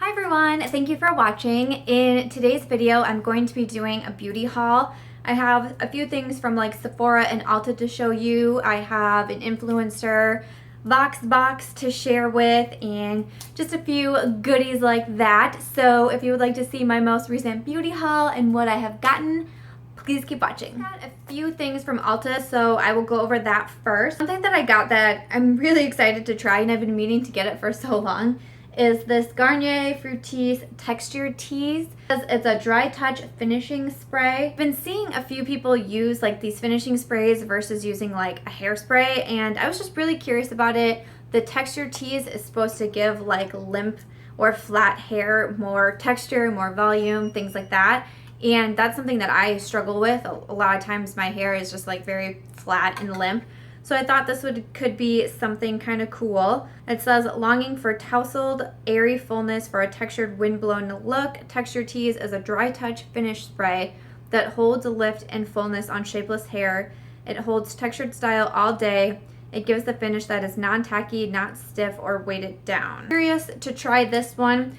Hi everyone, thank you for watching. In today's video, I'm going to be doing a beauty haul. I have a few things from like Sephora and Ulta to show you. I have an Influencer Voxbox to share with and just a few goodies like that. So if you would like to see my most recent beauty haul and what I have gotten, please keep watching. I got a few things from Ulta, so I will go over that first. Something that I got that I'm really excited to try and I've been meaning to get it for so long is this Garnier Fructis Texture Tease. It's a dry touch finishing spray. I've been seeing a few people use like these finishing sprays versus using like a hairspray, and I was just really curious about it. The Texture Tease is supposed to give like limp or flat hair more texture, more volume, things like that. And that's something that I struggle with. A lot of times my hair is just like very flat and limp. So I thought this could be something kind of cool. It says, longing for tousled, airy fullness for a textured windblown look. Texture Tease is a dry touch finish spray that holds a lift and fullness on shapeless hair. It holds textured style all day. It gives the finish that is non-tacky, not stiff, or weighted down. Curious to try this one.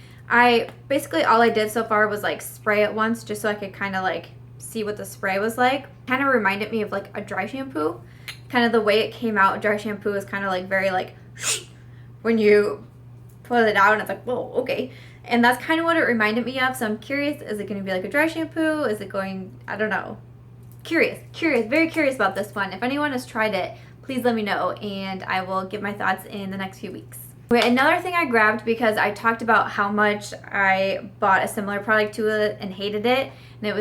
Basically all I did so far was like spray it once just so I could kind of like see what the spray was like. Kind of reminded me of like a dry shampoo. Kind of the way it came out, dry shampoo is kind of like very like when you put it out and it's like, whoa, okay. And that's kind of what it reminded me of. So I'm curious, is it going to be like a dry shampoo? Is it going, I don't know. Curious, very curious about this one. If anyone has tried it, please let me know and I will give my thoughts in the next few weeks. Okay, another thing I grabbed because I talked about how much I bought a similar product to it and hated it. And it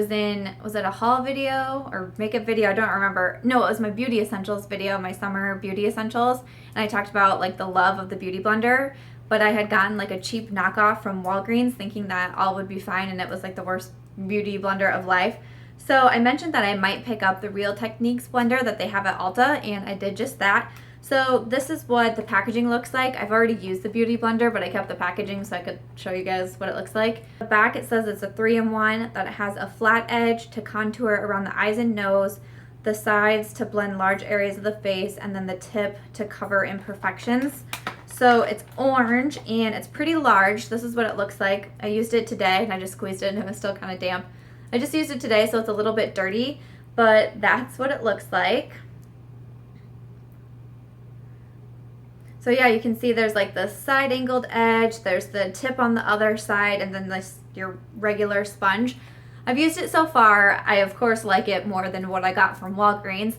was it a haul video or makeup video? I don't remember. No, it was my beauty essentials video, my summer beauty essentials. And I talked about like the love of the beauty blender, but I had gotten like a cheap knockoff from Walgreens thinking that all would be fine and it was like the worst beauty blender of life. So I mentioned that I might pick up the Real Techniques blender that they have at Ulta, and I did just that. So this is what the packaging looks like. I've already used the beauty blender, but I kept the packaging so I could show you guys what it looks like. The back, it says it's a 3-in-1, that it has a flat edge to contour around the eyes and nose, the sides to blend large areas of the face, and then the tip to cover imperfections. So it's orange and it's pretty large. This is what it looks like. I used it today and I just squeezed it and it was still kind of damp. I just used it today, so it's a little bit dirty, but that's what it looks like. So yeah, you can see there's like the side angled edge, there's the tip on the other side, and then this your regular sponge. I've used it so far. I of course like it more than what I got from Walgreens.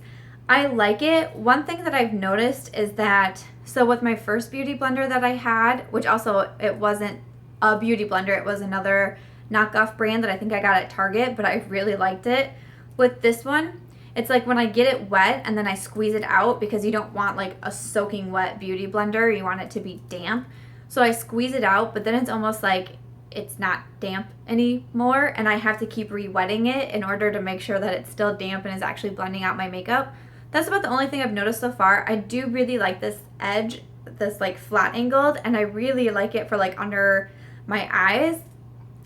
I like it. One thing that I've noticed is that, so with my first beauty blender that I had, which also it wasn't a beauty blender, it was another knockoff brand that I think I got at Target, but I really liked it. With this one, it's like when I get it wet and then I squeeze it out, because you don't want like a soaking wet beauty blender, you want it to be damp. So I squeeze it out, but then it's almost like it's not damp anymore and I have to keep re-wetting it in order to make sure that it's still damp and is actually blending out my makeup. That's about the only thing I've noticed so far. I do really like this edge, this like flat angled, and I really like it for like under my eyes.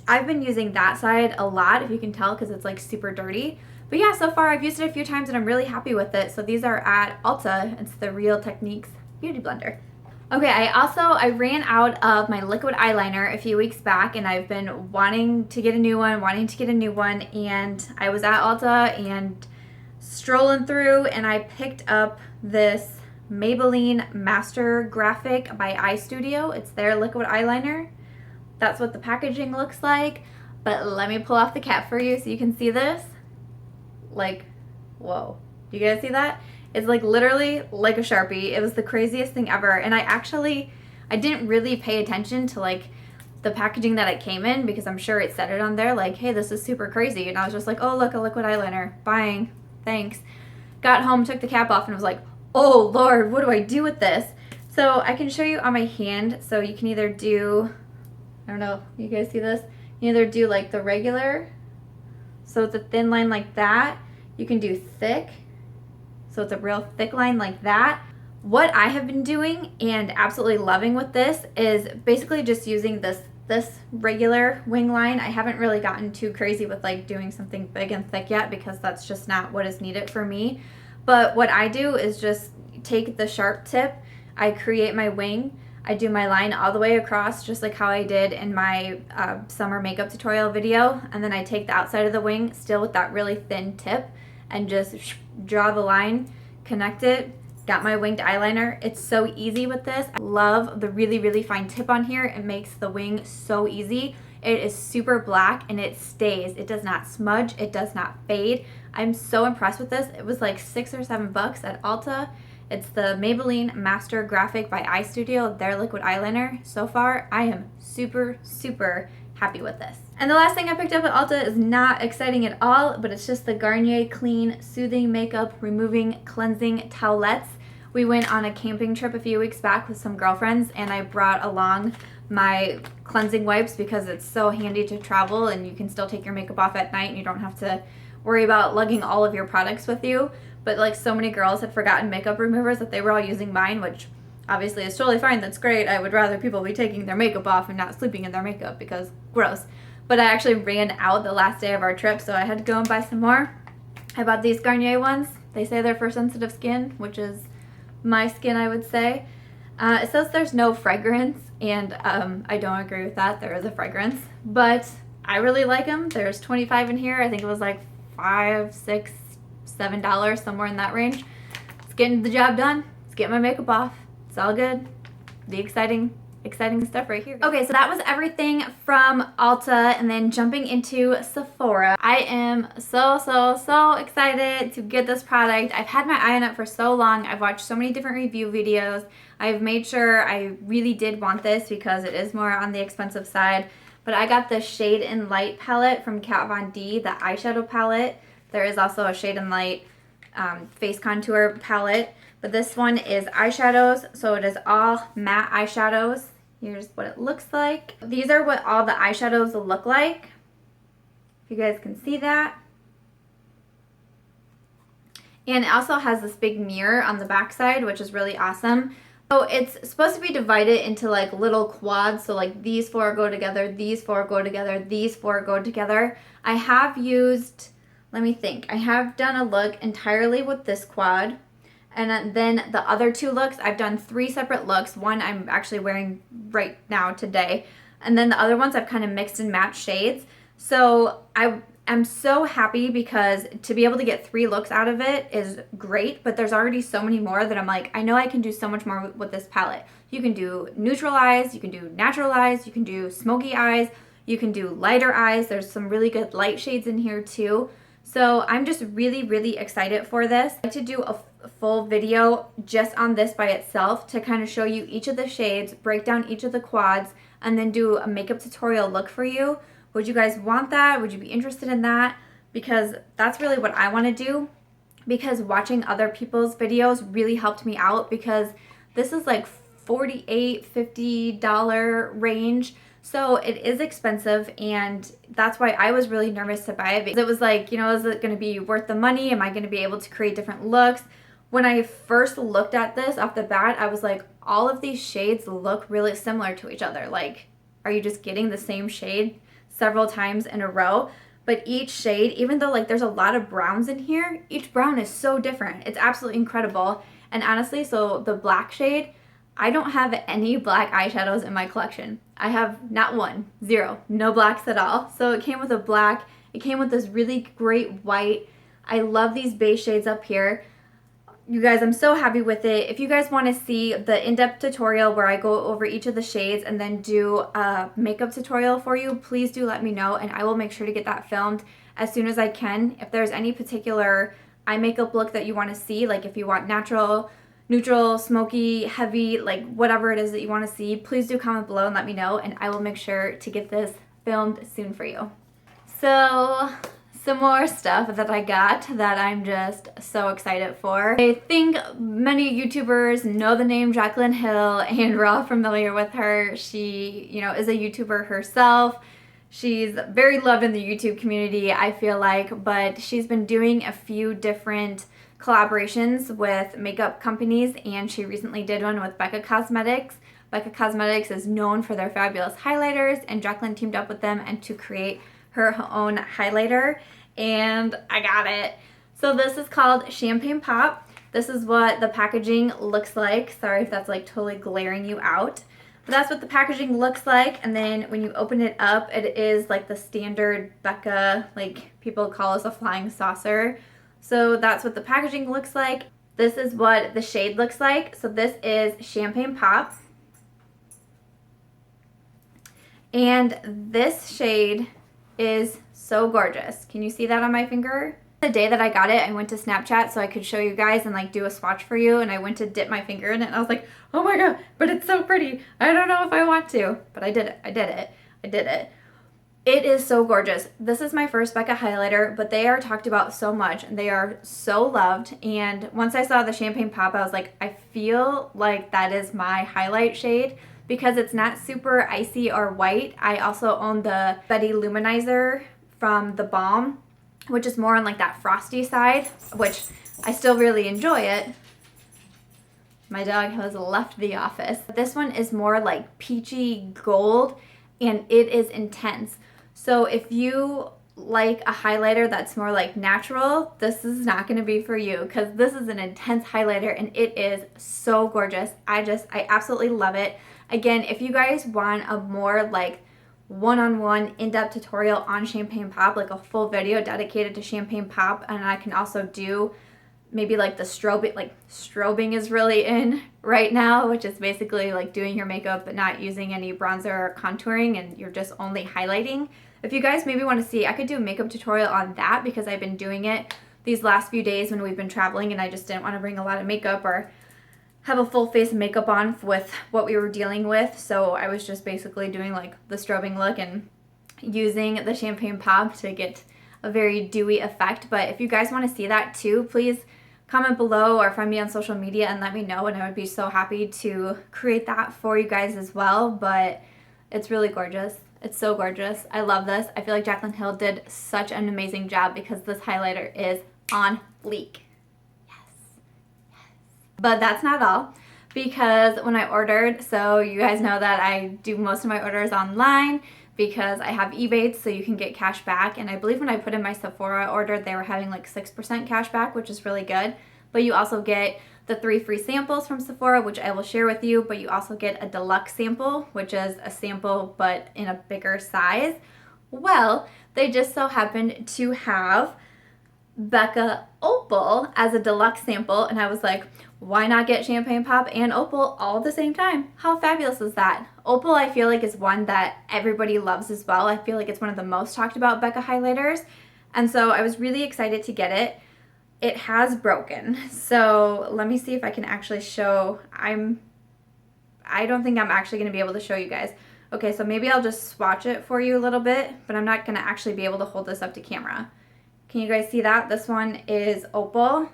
I've been using that side a lot, if you can tell, because it's like super dirty. But yeah, so far I've used it a few times and I'm really happy with it. So these are at Ulta. It's the Real Techniques Beauty Blender. Okay, I ran out of my liquid eyeliner a few weeks back and I've been wanting to get a new one, and I was at Ulta and strolling through and I picked up this Maybelline Master Graphic by Eye Studio. It's their liquid eyeliner. That's what the packaging looks like. But let me pull off the cap for you so you can see this. Like, whoa, you guys see that? It's like literally like a Sharpie. It was the craziest thing ever. And I didn't really pay attention to like the packaging that it came in, because I'm sure it said it on there like, hey, this is super crazy. And I was just like, oh, look, a liquid eyeliner, buying, thanks. Got home, took the cap off, and was like, oh Lord, what do I do with this? So I can show you on my hand. So you can either do, I don't know, you guys see this? You either do like the regular, so it's a thin line like that. You can do thick, so it's a real thick line like that. What I have been doing and absolutely loving with this is basically just using this regular wing line. I haven't really gotten too crazy with like doing something big and thick yet, because that's just not what is needed for me. But what I do is just take the sharp tip, I create my wing, I do my line all the way across, just like how I did in my summer makeup tutorial video, and then I take the outside of the wing, still with that really thin tip, and just draw the line, connect it, got my winged eyeliner. It's so easy with this. I love the really, really fine tip on here. It makes the wing so easy. It is super black and it stays. It does not smudge. It does not fade. I'm so impressed with this. It was like $6 or $7 at Ulta. It's the Maybelline Master Graphic by Eye Studio, their liquid eyeliner. So far, I am super, super happy with this. And the last thing I picked up at Ulta is not exciting at all, but it's just the Garnier Clean Soothing Makeup Removing Cleansing Towelettes. We went on a camping trip a few weeks back with some girlfriends, and I brought along my cleansing wipes because it's so handy to travel and you can still take your makeup off at night and you don't have to worry about lugging all of your products with you. But like so many girls had forgotten makeup removers that they were all using mine, which obviously is totally fine. That's great. I would rather people be taking their makeup off and not sleeping in their makeup because gross. But I actually ran out the last day of our trip, so I had to go and buy some more. I bought these Garnier ones. They say they're for sensitive skin, which is my skin, I would say. It says there's no fragrance, and I don't agree with that. There is a fragrance, but I really like them. There's 25 in here. I think it was like $5, $6, $7, somewhere in that range. It's getting the job done. It's getting my makeup off. It's all good. The exciting stuff right here. Okay, so that was everything from Ulta, and then jumping into Sephora. I am so excited to get this product. I've had my eye on it for so long. I've watched so many different review videos. I've made sure I really did want this because it is more on the expensive side. But I got the Shade and Light palette from Kat Von D, the eyeshadow palette. There is also a Shade and Light face contour palette. But this one is eyeshadows, so it is all matte eyeshadows. Here's what it looks like. These are what all the eyeshadows look like. If you guys can see that. And it also has this big mirror on the back side, which is really awesome. So it's supposed to be divided into like little quads. So like these four go together, these four go together, these four go together. I have used, let me think. I have done a look entirely with this quad. And then the other two looks, I've done 3 separate looks. One I'm actually wearing right now today. And then the other ones I've kind of mixed and matched shades. So I'm so happy because to be able to get 3 looks out of it is great. But there's already so many more that I'm like, I know I can do so much more with this palette. You can do neutral eyes, you can do natural eyes, you can do smoky eyes, you can do lighter eyes. There's some really good light shades in here too. So I'm just really excited for this. I'd like to do a full video just on this by itself to kind of show you each of the shades, break down each of the quads, and then do a makeup tutorial look for you. Would you guys want that? Would you be interested in that? Because that's really what I want to do, because watching other people's videos really helped me out, because this is like $48, $50 range. So it is expensive, and that's why I was really nervous to buy it, because it was like, you know, is it going to be worth the money? Am I going to be able to create different looks? When I first looked at this off the bat, I was like, all of these shades look really similar to each other. Like, are you just getting the same shade several times in a row? But each shade, even though like there's a lot of browns in here, each brown is so different. It's absolutely incredible. And honestly, so the black shade, I don't have any black eyeshadows in my collection. I have not one, 0, no blacks at all. So it came with a black, it came with this really great white. I love these beige shades up here. You guys, I'm so happy with it. If you guys want to see the in-depth tutorial where I go over each of the shades and then do a makeup tutorial for you, please do let me know, and I will make sure to get that filmed as soon as I can. If there's any particular eye makeup look that you want to see, like if you want natural, neutral, smoky, heavy, like whatever it is that you want to see, please do comment below and let me know, and I will make sure to get this filmed soon for you. So some more stuff that I got that I'm just so excited for. I think many YouTubers know the name Jaclyn Hill and we're all familiar with her. She, you know, is a YouTuber herself. She's very loved in the YouTube community, I feel like, but she's been doing a few different collaborations with makeup companies, and she recently did one with Becca Cosmetics. Becca Cosmetics is known for their fabulous highlighters, and Jaclyn teamed up with them and to create her own highlighter, and I got it. So this is called Champagne Pop. This is what the packaging looks like. Sorry if that's like totally glaring you out. But that's what the packaging looks like, and then when you open it up, it is like the standard Becca, like people call us a flying saucer. So that's what the packaging looks like. This is what the shade looks like. So this is Champagne Pop. And this shade is so gorgeous. Can you see that on my finger? The day that I got it, I went to Snapchat so I could show you guys and like do a swatch for you, and I went to dip my finger in it and I was like, oh my god, but it's so pretty. I don't know if I want to, but I did it. I did it. I did it. It is so gorgeous. This is my first Becca highlighter, but they are talked about so much and they are so loved. And once I saw the Champagne Pop, I was like, I feel like that is my highlight shade because it's not super icy or white. I also own the Betty Luminizer from the Balm, which is more on like that frosty side, which I still really enjoy it. My dog has left the office. This one is more like peachy gold and it is intense. So if you like a highlighter that's more like natural, this is not going to be for you because this is an intense highlighter and it is so gorgeous. I absolutely love it. Again, if you guys want a more like one-on-one in-depth tutorial on Champagne Pop, like a full video dedicated to Champagne Pop, and I can also do maybe like the strobing, like strobing is really in right now, which is basically like doing your makeup but not using any bronzer or contouring and you're just only highlighting. If you guys maybe want to see, I could do a makeup tutorial on that because I've been doing it these last few days when we've been traveling and I just didn't want to bring a lot of makeup or have a full face of makeup on with what we were dealing with. So I was just basically doing like the strobing look and using the Champagne Pop to get a very dewy effect. But if you guys want to see that too, please comment below or find me on social media and let me know, and I would be so happy to create that for you guys as well. But it's really gorgeous. It's so gorgeous. I love this. I feel like Jaclyn Hill did such an amazing job because this highlighter is on fleek. But that's not all, because when I ordered, so you guys know that I do most of my orders online because I have eBates so you can get cash back, and I believe when I put in my Sephora order they were having like 6% cash back, which is really good. But you also get the 3 free samples from Sephora, which I will share with you, but you also get a deluxe sample, which is a sample but in a bigger size. Well, they just so happened to have Becca Opal as a deluxe sample, and I was like, why not get Champagne Pop and Opal all at the same time? How fabulous is that? Opal I feel like is one that everybody loves as well. I feel like it's one of the most talked about Becca highlighters, and so I was really excited to get it. It has broken, so let me see if I can actually show. I don't think I'm actually going to be able to show you guys. Okay, so maybe I'll just swatch it for you a little bit, but I'm not going to actually be able to hold this up to camera. Can you guys see that? This one is Opal.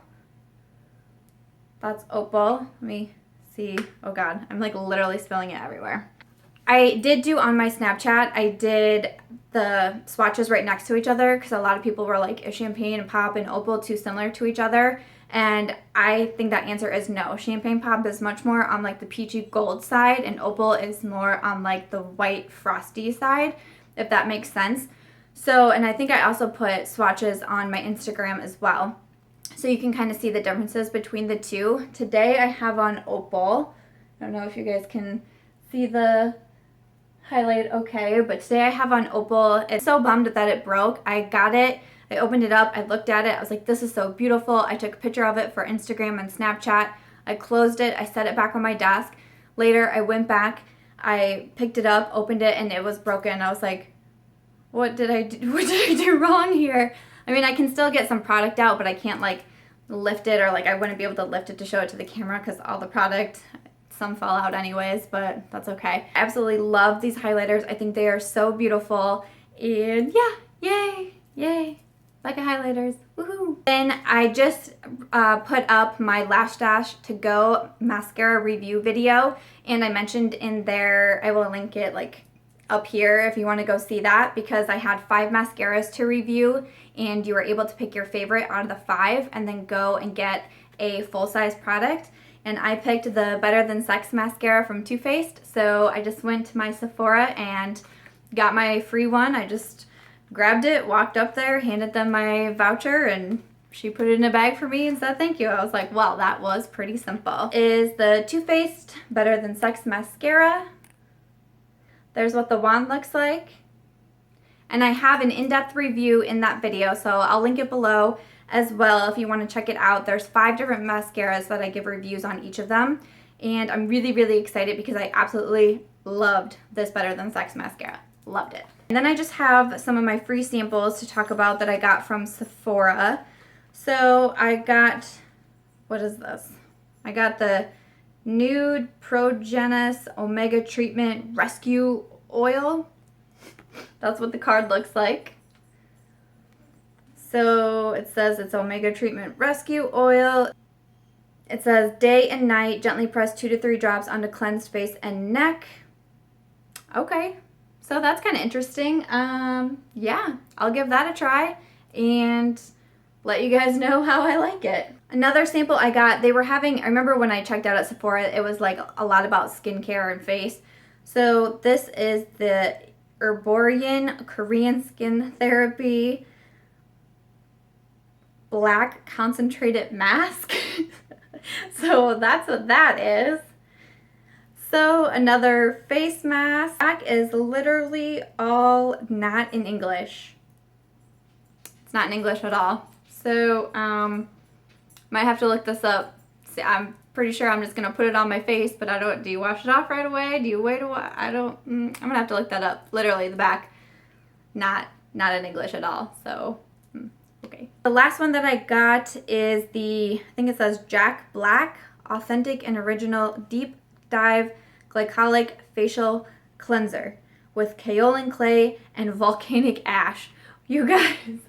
That's Opal. Let me see. Oh god, I'm like literally spilling it everywhere. I did do on my Snapchat, I did the swatches right next to each other because a lot of people were like, is Champagne Pop and Opal too similar to each other? And I think that answer is no. Champagne Pop is much more on like the peachy gold side and Opal is more on like the white frosty side, if that makes sense. So, and I think I also put swatches on my Instagram as well, so you can kind of see the differences between the two. Today I have on Opal. I don't know if you guys can see the highlight okay, but today I have on Opal. It's so bummed that it broke. I got it, I opened it up, I looked at it, I was like, this is so beautiful. I took a picture of it for Instagram and Snapchat. I closed it, I set it back on my desk. Later I went back, I picked it up, opened it, and it was broken. I was like, what did I do wrong here? I mean, I can still get some product out, but I can't like lift it, or like I wouldn't be able to lift it to show it to the camera because all the product, some fall out anyways, but that's okay. I absolutely love these highlighters. I think they are so beautiful, and yeah, yay, yay, Becca highlighters, woohoo. Then I just put up my Lash Dash To Go mascara review video, and I mentioned in there, I will link it like up here if you want to go see that, because I had 5 mascaras to review and you were able to pick your favorite out of the 5 and then go and get a full-size product. And I picked the Better Than Sex mascara from Too Faced, so I just went to my Sephora and got my free one. I just grabbed it, walked up there, handed them my voucher, and she put it in a bag for me and said thank you. I was like, well, that was pretty simple. Is the Too Faced Better Than Sex mascara. There's what the wand looks like. And I have an in-depth review in that video, so I'll link it below as well if you want to check it out. There's 5 different mascaras that I give reviews on each of them. And I'm really, really excited because I absolutely loved this Better Than Sex mascara. Loved it. And then I just have some of my free samples to talk about that I got from Sephora. So I got, what is this? I got the Nude Progenius Omega Treatment Rescue Oil. That's what the card looks like. So it says it's Omega Treatment Rescue Oil. It says day and night, gently press 2 to 3 drops onto cleansed face and neck. Okay, so that's kind of interesting. Yeah, I'll give that a try and let you guys know how I like it. Another sample I got, they were having, I remember when I checked out at Sephora, it was like a lot about skincare and face. So this is the Erborian Korean Skin Therapy Black Concentrated Mask. So that's what that is. So another face mask. That is literally all not in English. It's not in English at all. So might have to look this up. See, I'm pretty sure I'm just gonna put it on my face, but I don't. Do you wash it off right away? Do you wait a while? I don't. I'm gonna have to look that up. Literally the back, not in English at all. So okay. The last one that I got is the, I think it says Jack Black Authentic and Original Deep Dive Glycolic Facial Cleanser with Kaolin clay and volcanic ash. You guys,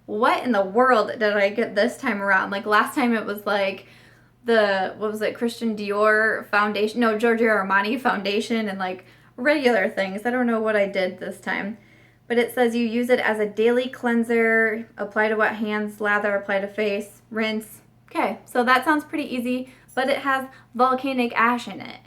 what in the world did I get this time around? Like last time it was like the, what was it, Christian Dior foundation, no, Giorgio Armani foundation and like regular things. I don't know what I did this time. But it says you use it as a daily cleanser, apply to wet hands, lather, apply to face, rinse. Okay, so that sounds pretty easy, but it has volcanic ash in it.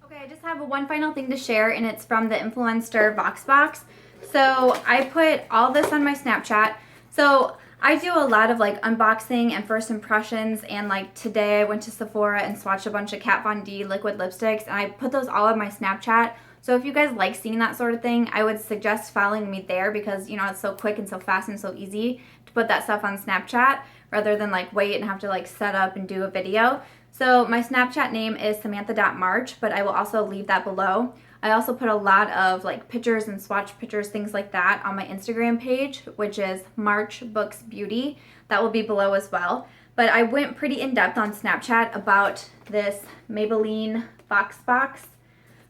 Okay, I just have one final thing to share, and it's from the Influenster Voxbox. So I put all this on my Snapchat. So I do a lot of like unboxing and first impressions, and like today I went to Sephora and swatched a bunch of Kat Von D liquid lipsticks, and I put those all on my Snapchat. So if you guys like seeing that sort of thing, I would suggest following me there because, you know, it's so quick and so fast and so easy to put that stuff on Snapchat rather than like wait and have to like set up and do a video. So my Snapchat name is Samantha.March, but I will also leave that below. I also put a lot of like pictures and swatch pictures, things like that on my Instagram page, which is March Books Beauty. That will be below as well. But I went pretty in depth on Snapchat about this Maybelline Voxbox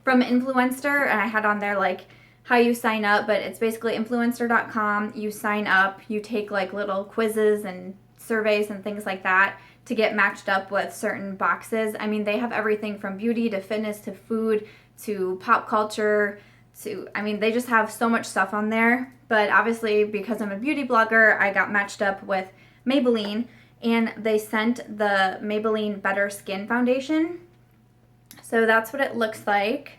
from Influenster, and I had on there like how you sign up, but it's basically influencer.com. You sign up, you take like little quizzes and surveys and things like that to get matched up with certain boxes. I mean, they have everything from beauty to fitness to food to pop culture to, I mean, they just have so much stuff on there. But obviously, because I'm a beauty blogger, I got matched up with Maybelline, and they sent the Maybelline Better Skin Foundation. So that's what it looks like.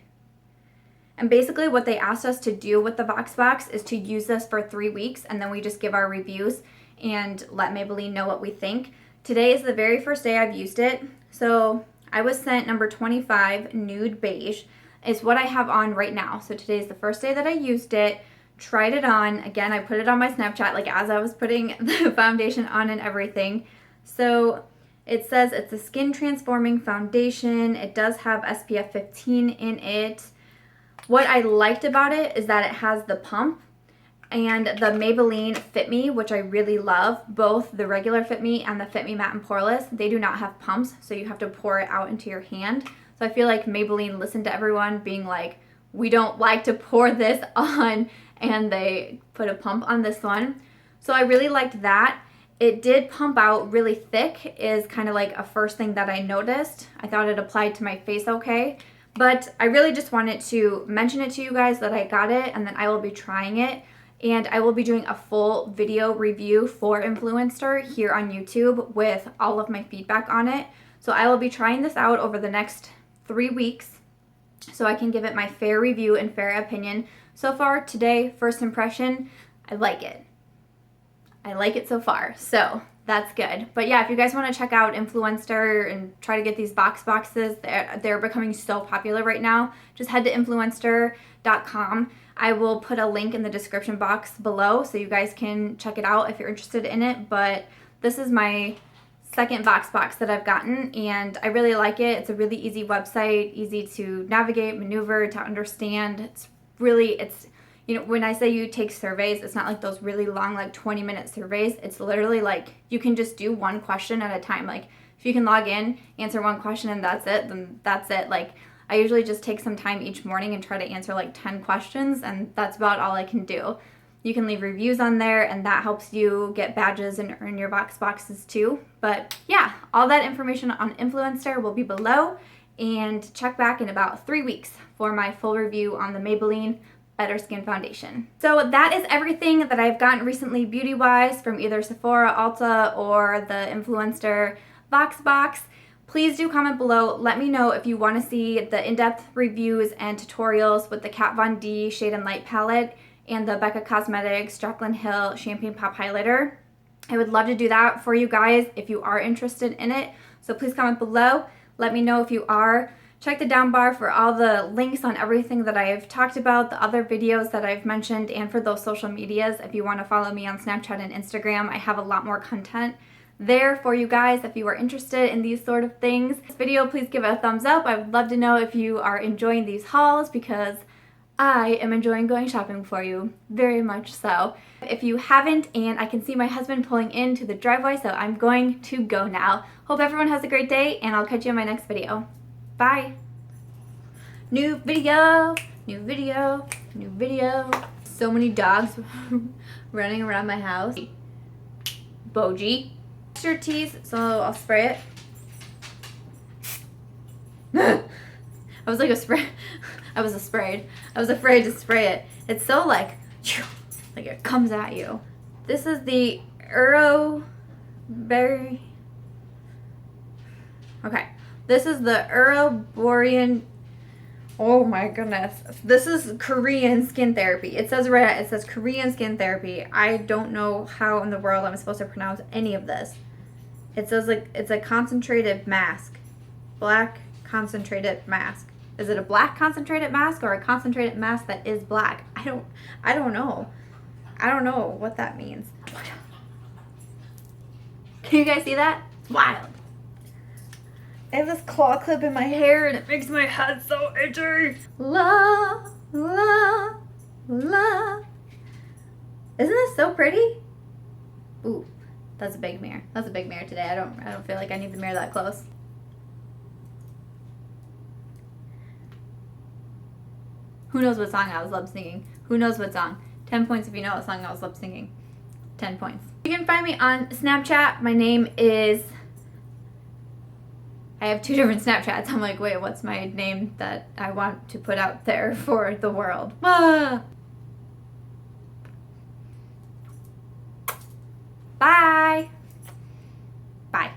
And basically what they asked us to do with the Voxbox is to use this for 3 weeks, and then we just give our reviews and let Maybelline know what we think. Today is the very first day I've used it. So I was sent number 25, Nude Beige. Is what I have on right now. So today is the first day that I used it, tried it on. Again, I put it on my Snapchat like as I was putting the foundation on and everything. So it says it's a skin transforming foundation. It does have SPF 15 in it. What I liked about it is that it has the pump and the Maybelline Fit Me, which I really love. Both the regular Fit Me and the Fit Me Matte and Poreless, they do not have pumps, so you have to pour it out into your hand. So I feel like Maybelline listened to everyone being like, we don't like to pour this on, and they put a pump on this one. So I really liked that. It did pump out really thick is kind of like a first thing that I noticed. I thought it applied to my face okay. But I really just wanted to mention it to you guys that I got it, and then I will be trying it. And I will be doing a full video review for Influenster here on YouTube with all of my feedback on it. So I will be trying this out over the next 3 weeks so I can give it my fair review and fair opinion. So far today, first impression, I like it. I like it so far. So that's good. But yeah, if you guys want to check out Influenster and try to get these boxes, they're becoming so popular right now. Just head to influenster.com. I will put a link in the description box below so you guys can check it out if you're interested in it. But this is my second box that I've gotten, and I really like it. It's a really easy website, easy to navigate, maneuver, to understand. It's you know, when I say you take surveys, it's not like those really long, like 20-minute surveys. It's literally like you can just do one question at a time. Like if you can log in, answer one question, and that's it, then that's it. Like I usually just take some time each morning and try to answer like 10 questions, and that's about all I can do. You can leave reviews on there, and that helps you get badges and earn your boxes too. But yeah, all that information on Influencer will be below, and check back in about 3 weeks for my full review on the Maybelline Better Skin Foundation. So that is everything that I've gotten recently beauty-wise from either Sephora, Ulta, or the Influenster Voxbox. Please do comment below. Let me know if you want to see the in-depth reviews and tutorials with the Kat Von D Shade and Light palette and the Becca Cosmetics Jaclyn Hill Champagne Pop Highlighter. I would love to do that for you guys if you are interested in it. So please comment below. Let me know if you are. Check the down bar for all the links on everything that I've talked about, the other videos that I've mentioned, and for those social medias. If you want to follow me on Snapchat and Instagram, I have a lot more content there for you guys if you are interested in these sort of things. This video, please give it a thumbs up. I would love to know if you are enjoying these hauls because I am enjoying going shopping for you, very much so. If you haven't, and I can see my husband pulling into the driveway, so I'm going to go now. Hope everyone has a great day, and I'll catch you in my next video. Bye. New video, new video, new video. So many dogs running around my house. Boji. Your Tease, so I'll spray it. I was like I was afraid to spray it. It's so like it comes at you. This is the Erborian. Okay. This is the Erborian. Oh my goodness. This is Korean skin therapy. It says right, it says Korean skin therapy. I don't know how in the world I'm supposed to pronounce any of this. It says like it's a concentrated mask. Black concentrated mask. Is it a black concentrated mask or a concentrated mask that is black? I don't know. I don't know what that means. Can you guys see that? It's wild. I have this claw clip in my hair and it makes my head so itchy. La, la, la. Isn't this so pretty? Ooh, that's a big mirror. That's a big mirror today. I don't feel like I need the mirror that close. Who knows what song I was lip singing? Who knows what song? 10 points if you know what song I was lip singing. 10 points. You can find me on Snapchat. My name is... I have 2 different Snapchats. I'm like, wait, what's my name that I want to put out there for the world? Ah! Bye! Bye.